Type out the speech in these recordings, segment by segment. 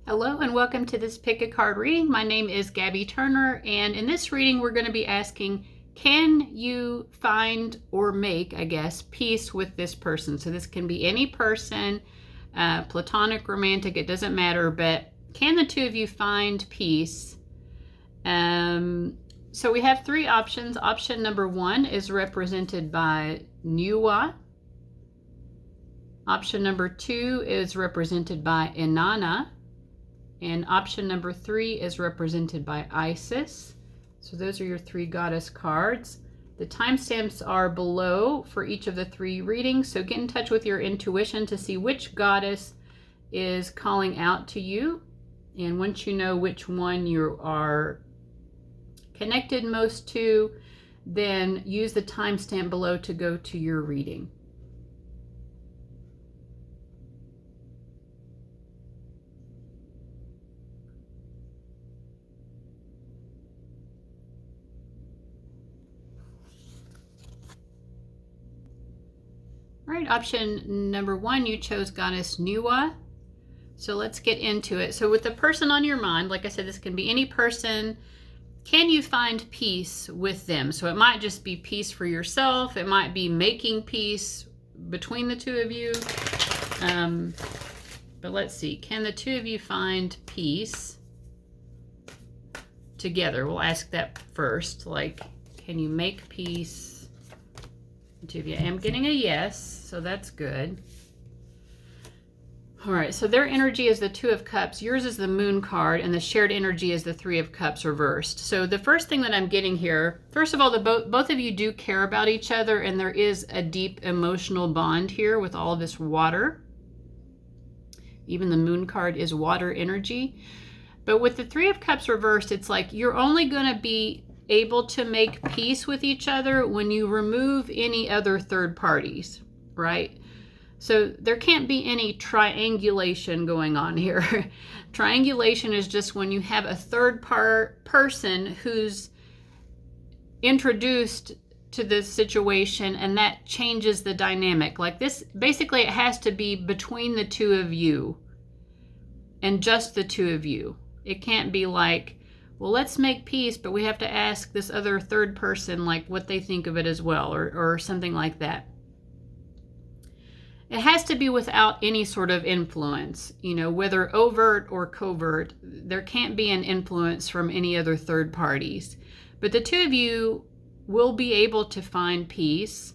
Hello and welcome to this pick a card reading. My name is Gabby Turner, and in this reading we're going to be asking, can you find or make, I guess, peace with this person? So this can be any person, platonic, romantic, it doesn't matter, but can the two of you find peace? So we have three options. Option number one is represented by Nüwa. Option number two is represented by Inanna. And option number three is represented by Isis. So those are your three goddess cards. The timestamps are below for each of the three readings. So get in touch with your intuition to see which goddess is calling out to you. And once you know which one you are connected most to, then use the timestamp below to go to your reading. All right, option number one, you chose goddess Nüwa. So let's get into it. So with the person on your mind, like I said, this can be any person. Can you find peace with them? So it might just be peace for yourself. It might be making peace between the two of you. But let's see, can the two of you find peace together? We'll ask that first. Like, can you make peace? Two of you. I'm getting a yes, so that's good. All right, so their energy is the Two of Cups. Yours is the Moon card, and the shared energy is the Three of Cups reversed. So the first thing that I'm getting here, first of all, both of you do care about each other, and there is a deep emotional bond here with all this water. Even the Moon card is water energy. But with the Three of Cups reversed, it's like you're only going to be able to make peace with each other when you remove any other third parties, right? So there can't be any triangulation going on here. Triangulation is just when you have a third person who's introduced to this situation, and that changes the dynamic. Like this, basically it has to be between the two of you and just the two of you. It can't be like, well, let's make peace, but we have to ask this other third person like what they think of it as well, or something like that. It has to be without any sort of influence, you know, whether overt or covert. There can't be an influence from any other third parties. But the two of you will be able to find peace.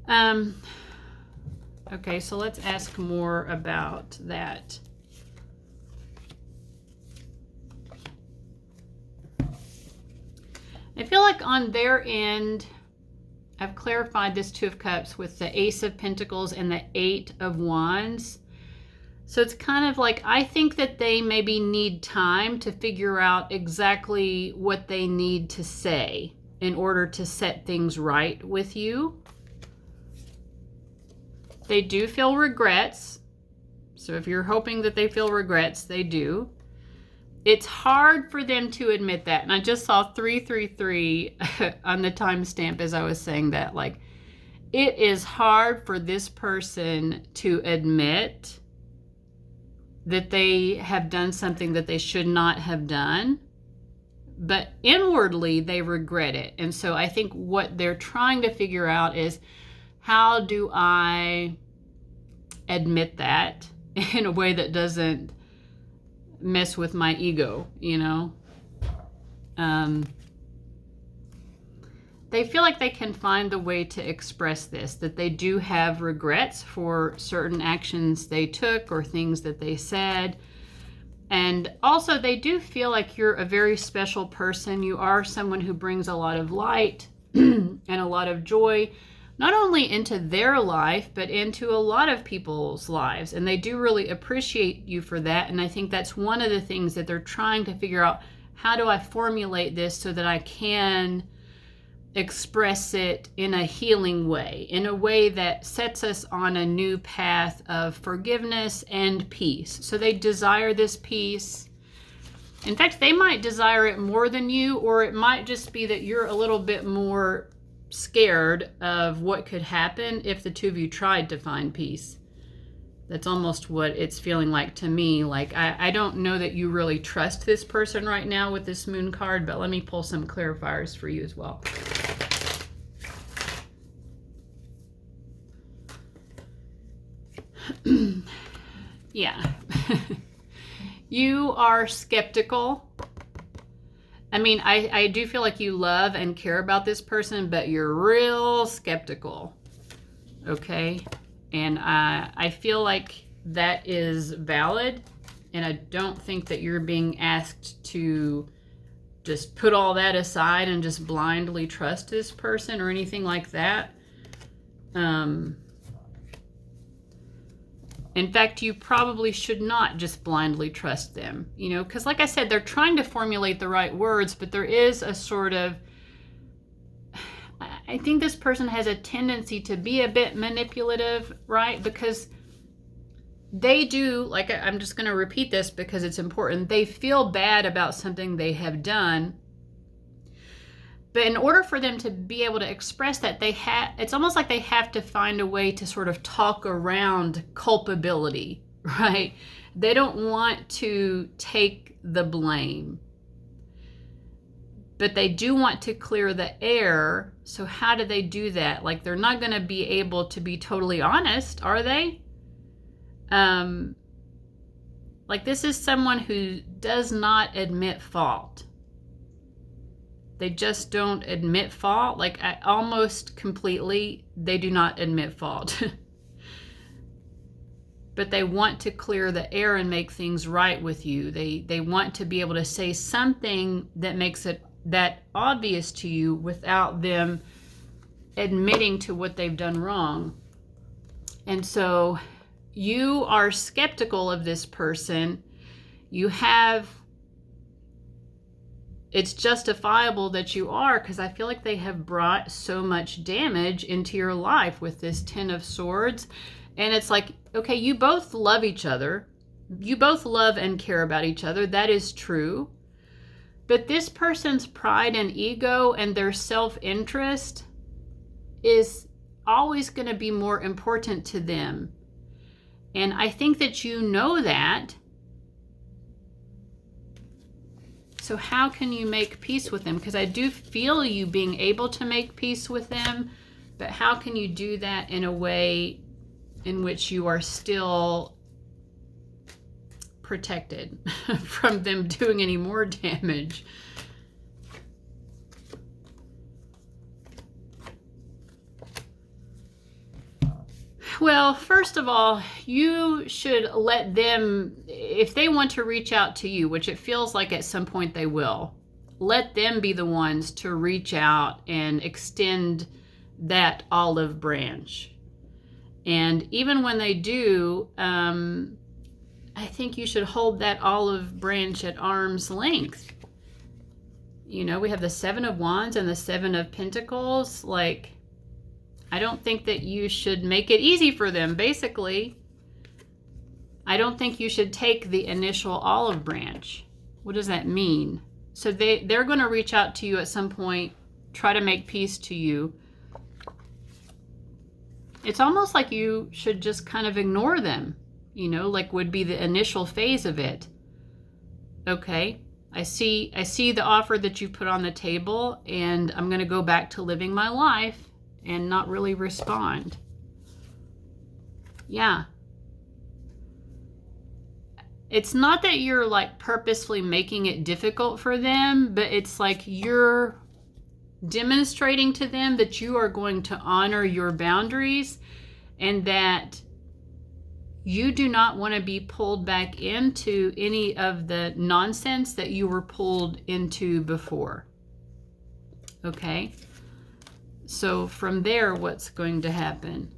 Okay, so let's ask more about that. I feel like on their end, I've clarified this Two of Cups with the Ace of Pentacles and the Eight of Wands. So it's kind of like, I think that they maybe need time to figure out exactly what they need to say in order to set things right with you. They do feel regrets. So if you're hoping that they feel regrets, they do. It's hard for them to admit that. And I just saw 333 on the timestamp as I was saying that. Like, it is hard for this person to admit that they have done something that they should not have done. But inwardly, they regret it. And so I think what they're trying to figure out is, how do I admit that in a way that doesn't mess with my ego, you know? They feel like they can find a way to express this, that they do have regrets for certain actions they took or things that they said. And also they do feel like you're a very special person. You are someone who brings a lot of light and a lot of joy, not only into their life, but into a lot of people's lives. And they do really appreciate you for that. And I think that's one of the things that they're trying to figure out. How do I formulate this so that I can express it in a healing way, in a way that sets us on a new path of forgiveness and peace? So they desire this peace. In fact, they might desire it more than you, or it might just be that you're a little bit more scared of what could happen if the two of you tried to find peace. That's almost what it's feeling like to me. Like, I don't know that you really trust this person right now with this moon card, but let me pull some clarifiers for you as well. Yeah. You are skeptical. I mean, I do feel like you love and care about this person, but you're real skeptical. Okay? And I feel like that is valid, and I don't think that you're being asked to just put all that aside and just blindly trust this person or anything like that. In fact, you probably should not just blindly trust them, you know, because like I said, they're trying to formulate the right words, but there is a sort of, I think this person has a tendency to be a bit manipulative, right? Because they do, like, I'm just going to repeat this because it's important. They feel bad about something they have done. But in order for them to be able to express that, it's almost like they have to find a way to sort of talk around culpability, right? They don't want to take the blame, but they do want to clear the air. So how do they do that? Like, they're not going to be able to be totally honest, are they? Like, this is someone who does not admit fault. They just don't admit fault. Like, almost completely, they do not admit fault. But they want to clear the air and make things right with you. They want to be able to say something that makes it that obvious to you without them admitting to what they've done wrong. And so you are skeptical of this person. It's justifiable that you are, because I feel like they have brought so much damage into your life with this Ten of Swords. And it's like, okay, you both love each other. You both love and care about each other. That is true. But this person's pride and ego and their self-interest is always going to be more important to them. And I think that you know that. So how can you make peace with them? Because I do feel you being able to make peace with them, but how can you do that in a way in which you are still protected from them doing any more damage? Well, first of all, you should let them, if they want to reach out to you, which it feels like at some point they will, let them be the ones to reach out and extend that olive branch. And even when they do, I think you should hold that olive branch at arm's length. You know, we have the Seven of Wands and the Seven of Pentacles. Like, I don't think that you should make it easy for them, basically. I don't think you should take the initial olive branch. What does that mean? So they're going to reach out to you at some point, try to make peace to you. It's almost like you should just kind of ignore them, you know, like would be the initial phase of it. Okay, I see the offer that you put on the table, and I'm going to go back to living my life and not really respond. Yeah. It's not that you're like purposefully making it difficult for them, but it's like you're demonstrating to them that you are going to honor your boundaries and that you do not want to be pulled back into any of the nonsense that you were pulled into before. Okay? So from there, what's going to happen?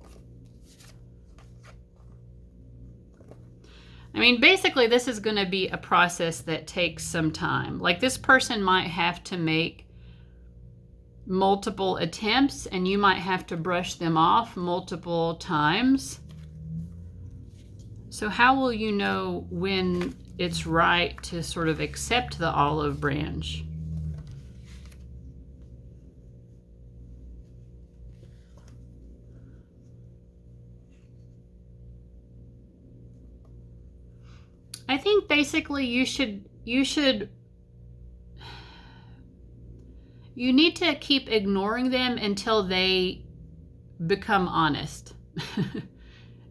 I mean, basically, this is going to be a process that takes some time. Like, this person might have to make multiple attempts, and you might have to brush them off multiple times. So how will you know when it's right to sort of accept the olive branch? I think basically you need to keep ignoring them until they become honest.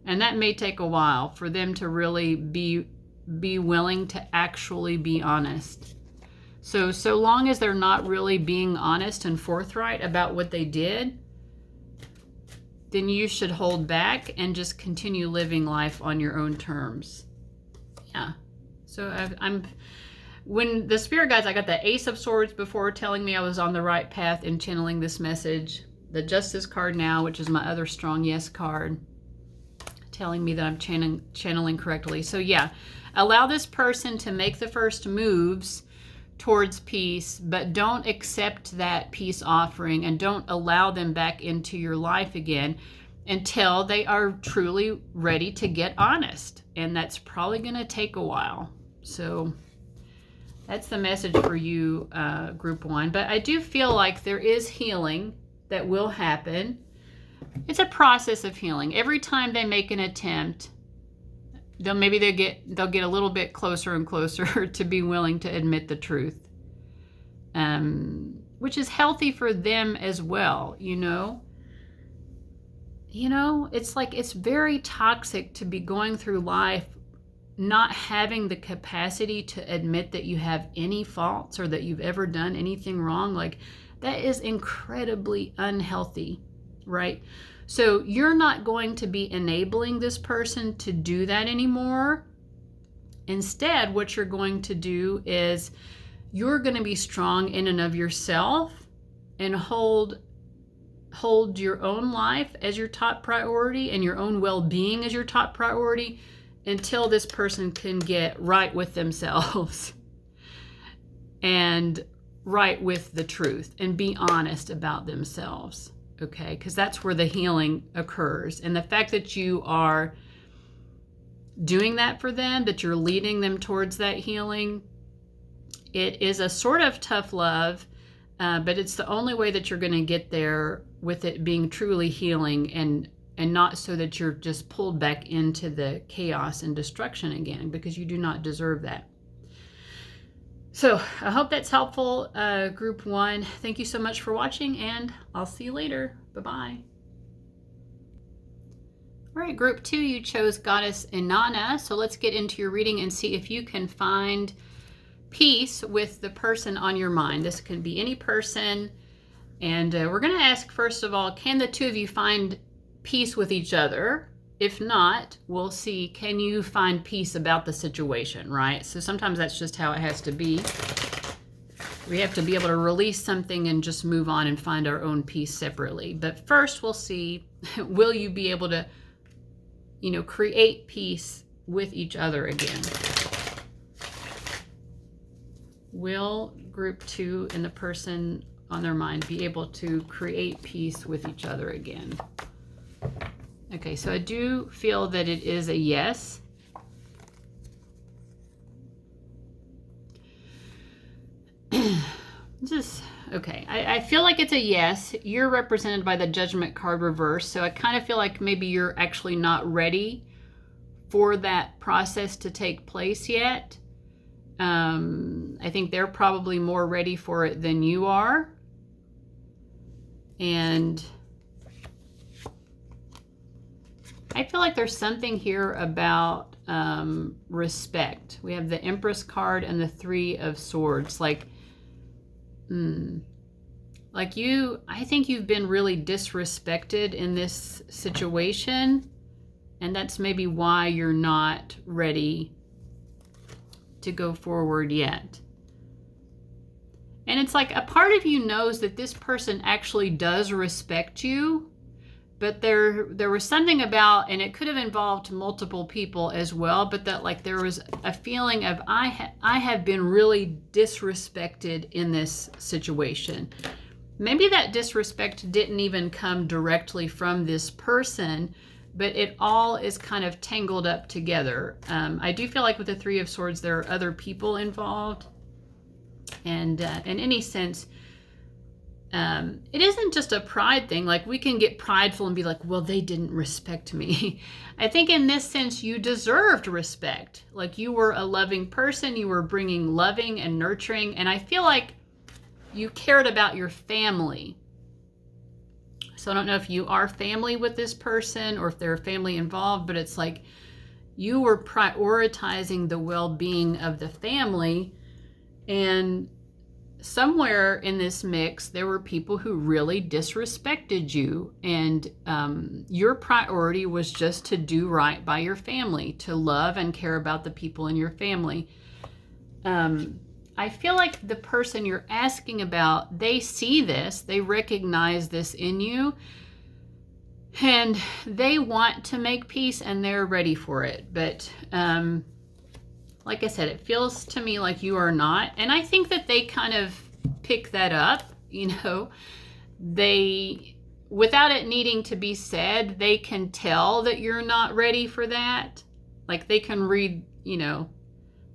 And that may take a while for them to really be willing to actually be honest. So long as they're not really being honest and forthright about what they did, then you should hold back and just continue living life on your own terms. Yeah. So when the spirit guides, I got the Ace of Swords before telling me I was on the right path in channeling this message. The Justice card now, which is my other strong yes card, telling me that I'm channeling correctly. So yeah, allow this person to make the first moves towards peace, but don't accept that peace offering and don't allow them back into your life again until they are truly ready to get honest. And that's probably going to take a while. So that's the message for you, group 1. But I do feel like there is healing that will happen. It's a process of healing. Every time they make an attempt, they'll get a little bit closer and closer to be willing to admit the truth, which is healthy for them as well. It's like, it's very toxic to be going through life not having the capacity to admit that you have any faults or that you've ever done anything wrong. Like, that is incredibly unhealthy, right? So you're not going to be enabling this person to do that anymore. Instead, what you're going to do is you're going to be strong in and of yourself and hold your own life as your top priority and your own well-being as your top priority until this person can get right with themselves and right with the truth and be honest about themselves. Okay, because that's where the healing occurs. And the fact that you are doing that for them, that you're leading them towards that healing, it is a sort of tough love, but it's the only way that you're going to get there with it being truly healing and not so that you're just pulled back into the chaos and destruction again, because you do not deserve that. So I hope that's helpful, group 1. Thank you so much for watching, and I'll see you later. Bye-bye. All right, group 2, you chose Goddess Inanna. So let's get into your reading and see if you can find peace with the person on your mind. This can be any person. And we're going to ask, first of all, can the two of you find peace with each other? If not, we'll see, can you find peace about the situation, right? So sometimes that's just how it has to be. We have to be able to release something and just move on and find our own peace separately. But first we'll see, will you be able to, create peace with each other again? Will group 2 and the person on their mind be able to create peace with each other again? Okay, so I do feel that it is a yes. Okay, I feel like it's a yes. You're represented by the Judgment card reverse, so I kind of feel like maybe you're actually not ready for that process to take place yet. I think they're probably more ready for it than you are. And I feel like there's something here about respect. We have the Empress card and the 3 of Swords. I think you've been really disrespected in this situation, and that's maybe why you're not ready to go forward yet. And it's like a part of you knows that this person actually does respect you, but there was something about, and it could have involved multiple people as well, but that there was a feeling of I have been really disrespected in this situation. Maybe that disrespect didn't even come directly from this person, but it all is kind of tangled up together. I do feel like with the 3 of Swords, there are other people involved. And in any sense, it isn't just a pride thing. Like, we can get prideful and be like, well, they didn't respect me. I think in this sense, you deserved respect. Like, you were a loving person. You were bringing loving and nurturing. And I feel like you cared about your family. So I don't know if you are family with this person or if they're family involved, but it's like you were prioritizing the well-being of the family. And somewhere in this mix, there were people who really disrespected you, and your priority was just to do right by your family, to love and care about the people in your family. I feel like the person you're asking about, they see this, they recognize this in you, and they want to make peace and they're ready for it. But like I said, it feels to me like you are not. And I think that they kind of pick that up, you know. They, without it needing to be said, they can tell that you're not ready for that. Like, they can read, you know,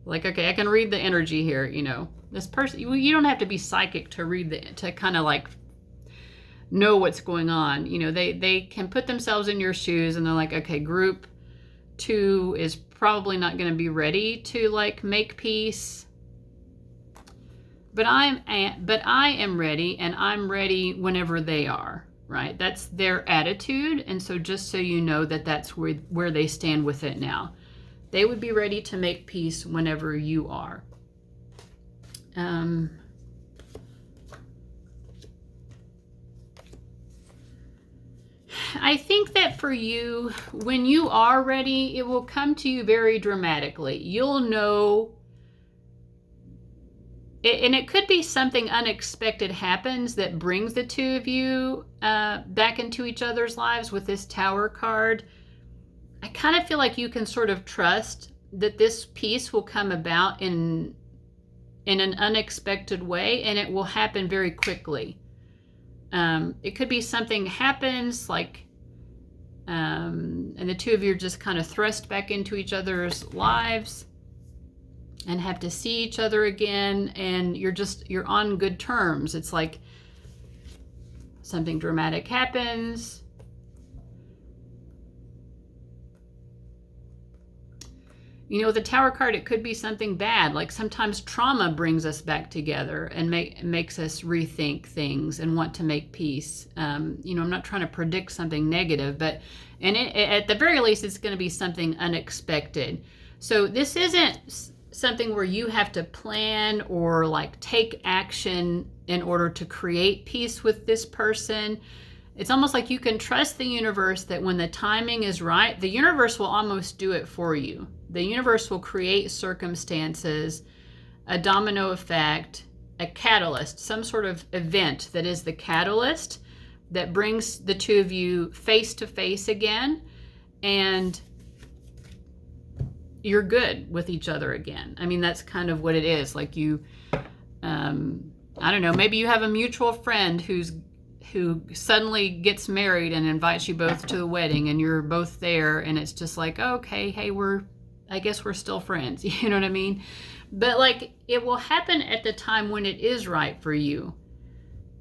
like, okay, I can read the energy here, you know. This person, you don't have to be psychic to read to kind of like know what's going on. You know, they can put themselves in your shoes and they're like, okay, group 2 is probably not going to be ready to like make peace. But I am ready, and I'm ready whenever they are, right? That's their attitude. And so just so you know that that's where they stand with it now. They would be ready to make peace whenever you are. I think that for you, when you are ready, it will come to you very dramatically. You'll know, and it could be something unexpected happens that brings the two of you back into each other's lives with this Tower card. I kind of feel like you can sort of trust that this peace will come about in an unexpected way, and it will happen very quickly. It could be something happens, like, and the two of you are just kind of thrust back into each other's lives and have to see each other again, and you're on good terms. It's like something dramatic happens. You know, with the Tower card, it could be something bad. Like, sometimes trauma brings us back together and makes us rethink things and want to make peace. You know, I'm not trying to predict something negative, but at the very least, it's going to be something unexpected. So this isn't something where you have to plan or like take action in order to create peace with this person. It's almost like you can trust the universe that when the timing is right, the universe will almost do it for you. The universe will create circumstances, a domino effect, a catalyst, some sort of event that is the catalyst that brings the two of you face to face again, and you're good with each other again. I mean, that's kind of what it is. Like, you, I don't know, maybe you have a mutual friend who suddenly gets married and invites you both to the wedding, and you're both there, and it's just like, okay, hey, I guess we're still friends. You know what I mean? But like, it will happen at the time when it is right for you.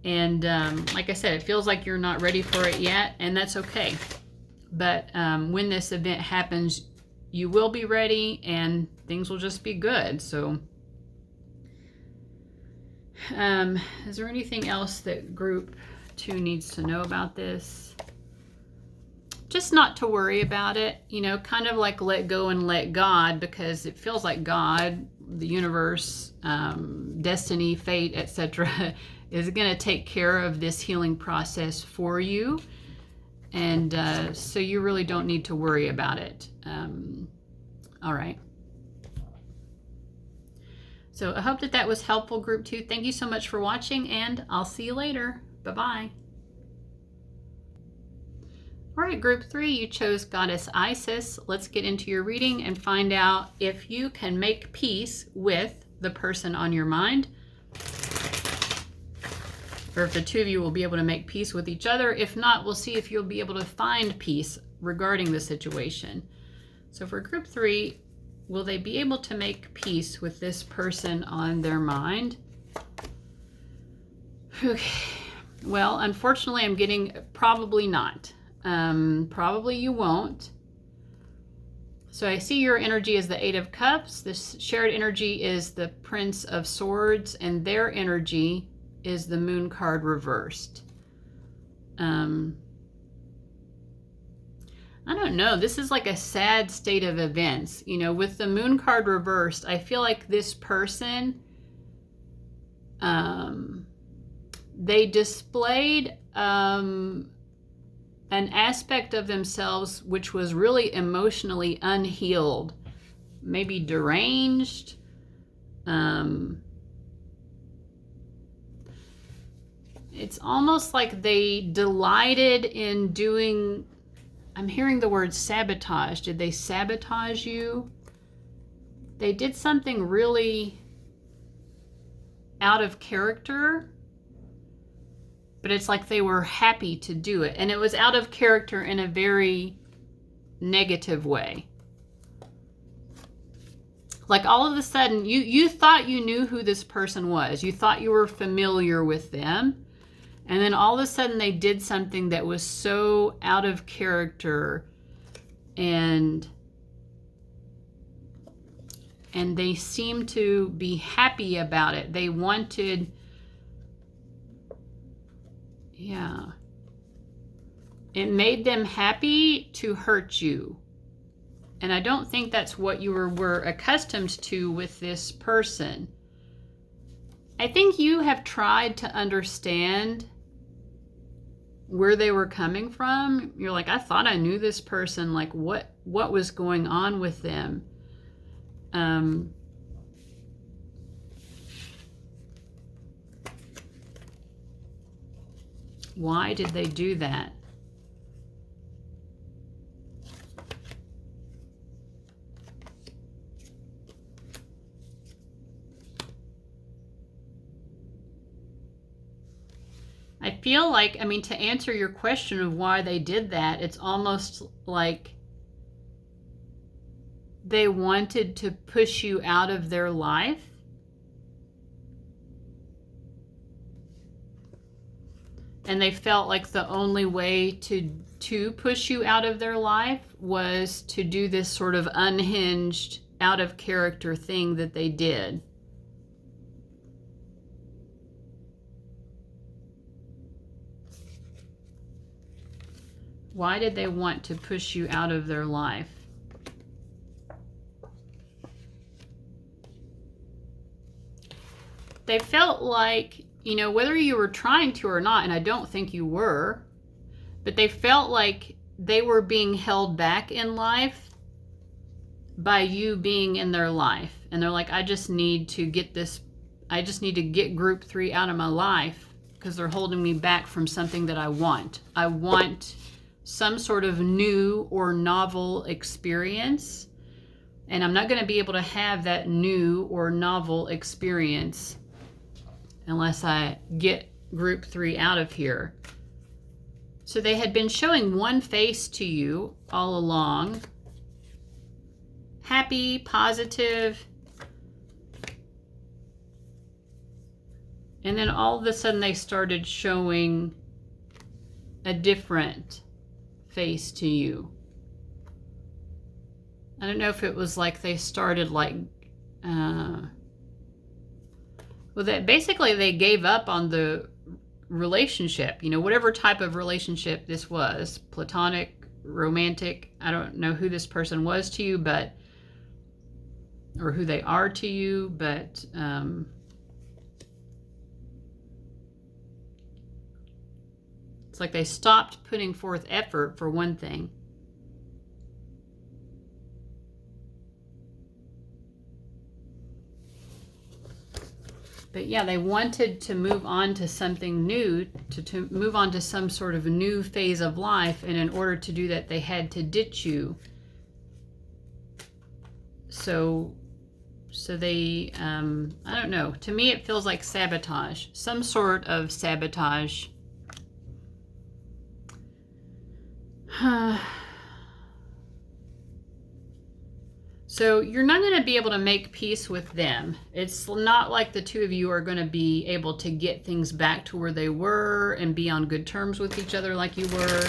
And like I said, it feels like you're not ready for it yet, and that's okay. But when this event happens, you will be ready, and things will just be good. So is there anything else that group 2 needs to know about this? Just not to worry about it, you know, kind of like let go and let God, because it feels like God, the universe, destiny, fate, etc., is going to take care of this healing process for you. And so you really don't need to worry about it. All right. So I hope that was helpful, group 2. Thank you so much for watching, and I'll see you later. Bye-bye. All right, group 3, you chose Goddess Isis. Let's get into your reading and find out if you can make peace with the person on your mind, or if the two of you will be able to make peace with each other. If not, we'll see if you'll be able to find peace regarding the situation. So for group 3, will they be able to make peace with this person on their mind? Okay. Well, unfortunately, I'm getting probably not. Probably you won't. So I see your energy is the Eight of Cups. This shared energy is the Prince of Swords, and their energy is the Moon card reversed. I don't know. This is like a sad state of events. You know, with the Moon card reversed, I feel like this person, they displayed an aspect of themselves which was really emotionally unhealed, maybe deranged. It's almost like they delighted in doing, I'm hearing the word sabotage. Did they sabotage you? They did something really out of character, but it's like they were happy to do it. And it was out of character in a very negative way. Like all of a sudden, you thought you knew who this person was. You thought you were familiar with them. And then all of a sudden they did something that was so out of character, and they seemed to be happy about it. They wanted, yeah. It made them happy to hurt you. And I don't think that's what you were accustomed to with this person. I think you have tried to understand where they were coming from. You're like, I thought I knew this person. Like, what was going on with them? Why did they do that? I feel like, I mean, to answer your question of why they did that, it's almost like they wanted to push you out of their life. And they felt like the only way to push you out of their life was to do this sort of unhinged, out of character thing that they did. Why did they want to push you out of their life? They felt like, you know, whether you were trying to or not, and I don't think you were, but they felt like they were being held back in life by you being in their life. And they're like, I just need to get group 3 out of my life because they're holding me back from something that I want. I want some sort of new or novel experience, and I'm not going to be able to have that new or novel experience unless I get group 3 out of here. So they had been showing one face to you all along. Happy, positive. And then all of a sudden they started showing a different face to you. I don't know if it was like they started like, well, that basically they gave up on the relationship, you know, whatever type of relationship this was, platonic, romantic. I don't know who this person was to you, but, or who they are to you, but, it's like they stopped putting forth effort, for one thing. But yeah, they wanted to move on to something new, to move on to some sort of new phase of life. And in order to do that, they had to ditch you. So they, I don't know. To me, it feels like sabotage, some sort of sabotage. So you're not going to be able to make peace with them. It's not like the two of you are going to be able to get things back to where they were and be on good terms with each other like you were.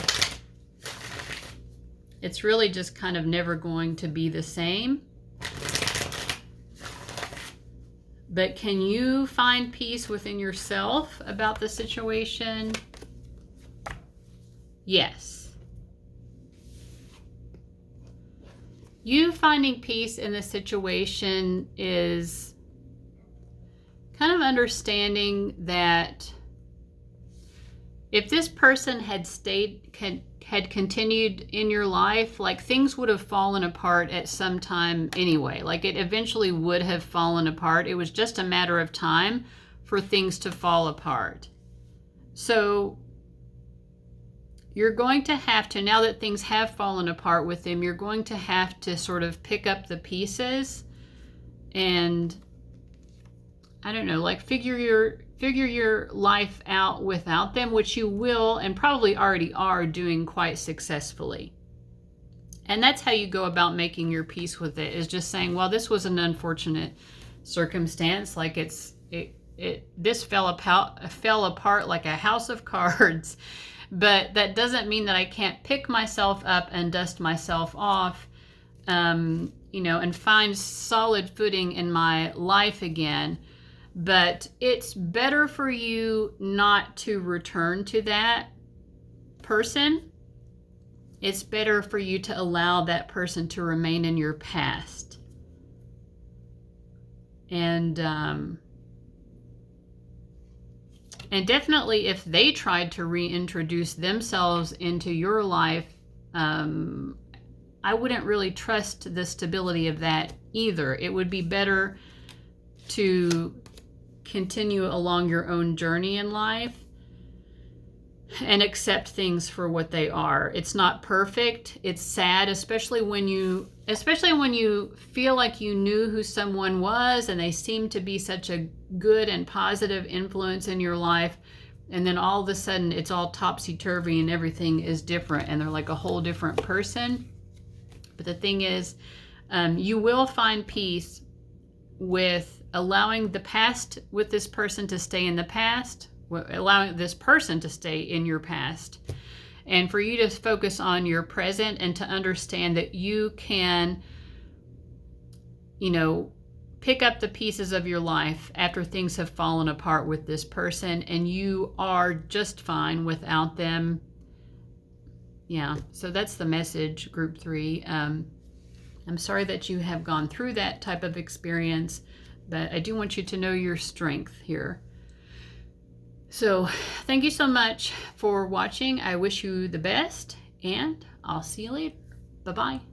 It's really just kind of never going to be the same. But can you find peace within yourself about the situation? Yes. You finding peace in the situation is kind of understanding that if this person had had continued in your life, like things would have fallen apart at some time anyway. Like it eventually would have fallen apart. It was just a matter of time for things to fall apart. So you're going to have to, now that things have fallen apart with them, you're going to have to sort of pick up the pieces and, I don't know, like figure your life out without them, which you will and probably already are doing quite successfully. And that's how you go about making your peace with it, is just saying, well, this was an unfortunate circumstance. Like this fell apart like a house of cards. But that doesn't mean that I can't pick myself up and dust myself off, and find solid footing in my life again. But it's better for you not to return to that person. It's better for you to allow that person to remain in your past. And definitely if they tried to reintroduce themselves into your life, I wouldn't really trust the stability of that either. It would be better to continue along your own journey in life and accept things for what they are. It's not perfect. It's sad, especially when you feel like you knew who someone was and they seemed to be such a good and positive influence in your life, and then all of a sudden it's all topsy-turvy and everything is different and they're like a whole different person. But the thing is, you will find peace with allowing the past with this person to stay in the past, allowing this person to stay in your past, and for you to focus on your present and to understand that you can, pick up the pieces of your life after things have fallen apart with this person, and you are just fine without them. Yeah, so that's the message, group 3. I'm sorry that you have gone through that type of experience, but I do want you to know your strength here. So thank you so much for watching. I wish you the best, and I'll see you later. Bye-bye.